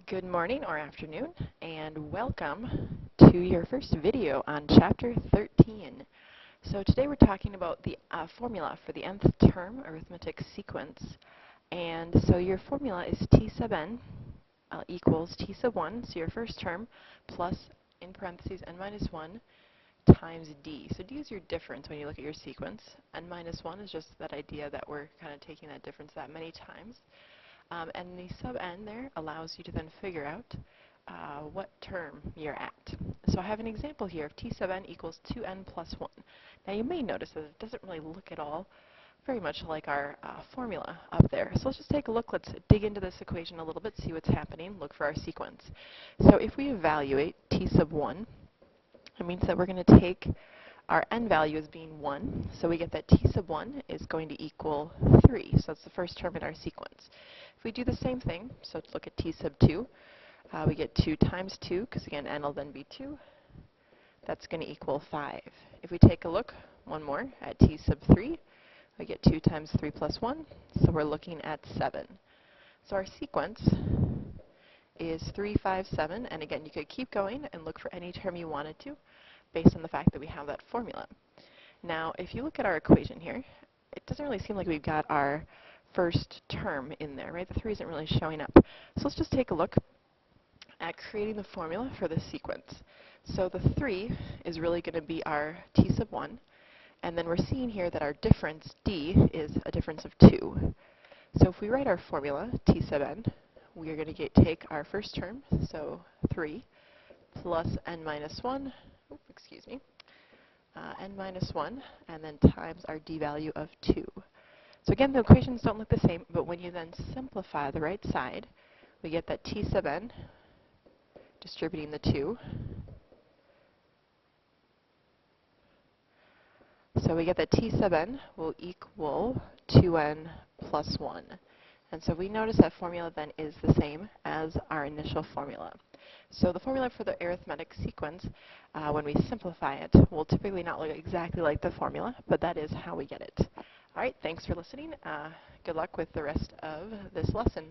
Good morning or afternoon, and welcome to your first video on Chapter 13. So today we're talking about the formula for the nth term arithmetic sequence. And so your formula is t sub n equals t sub 1, so your first term, plus, in parentheses, n minus 1 times d. So d is your difference when you look at your sequence. N minus 1 is just that idea that we're kind of taking that difference that many times. And the sub n there allows you to then figure out what term you're at. So I have an example here of t sub n equals 2n plus 1. Now you may notice that it doesn't really look at all very much like our formula up there. So let's just take a look. Let's dig into this equation a little bit, see what's happening, look for our sequence. So if we evaluate t sub 1, it means that we're going to take our n value as being 1, so we get that t sub 1 is going to equal 3. So that's the first term in our sequence. If we do the same thing, so let's look at t sub 2, we get 2 times 2, because again, n will then be 2. That's going to equal 5. If we take a look, one more, at t sub 3, we get 2 times 3 plus 1, so we're looking at 7. So our sequence is 3, 5, 7, and again, you could keep going and look for any term you wanted to, based on the fact that we have that formula. Now, if you look at our equation here, it doesn't really seem like we've got our first term in there, right? The 3 isn't really showing up. So let's just take a look at creating the formula for this sequence. So the 3 is really going to be our t sub 1, and then we're seeing here that our difference, d, is a difference of 2. So if we write our formula, t sub n, we are going to take our first term, so 3, plus n minus 1, n minus 1, and then times our d value of 2. So again, the equations don't look the same, but when you then simplify the right side, we get that t sub n, distributing the 2. So we get that t sub n will equal 2n plus 1. And so we notice that formula then is the same as our initial formula. So the formula for the arithmetic sequence, when we simplify it, will typically not look exactly like the formula, but that is how we get it. All right, thanks for listening. Good luck with the rest of this lesson.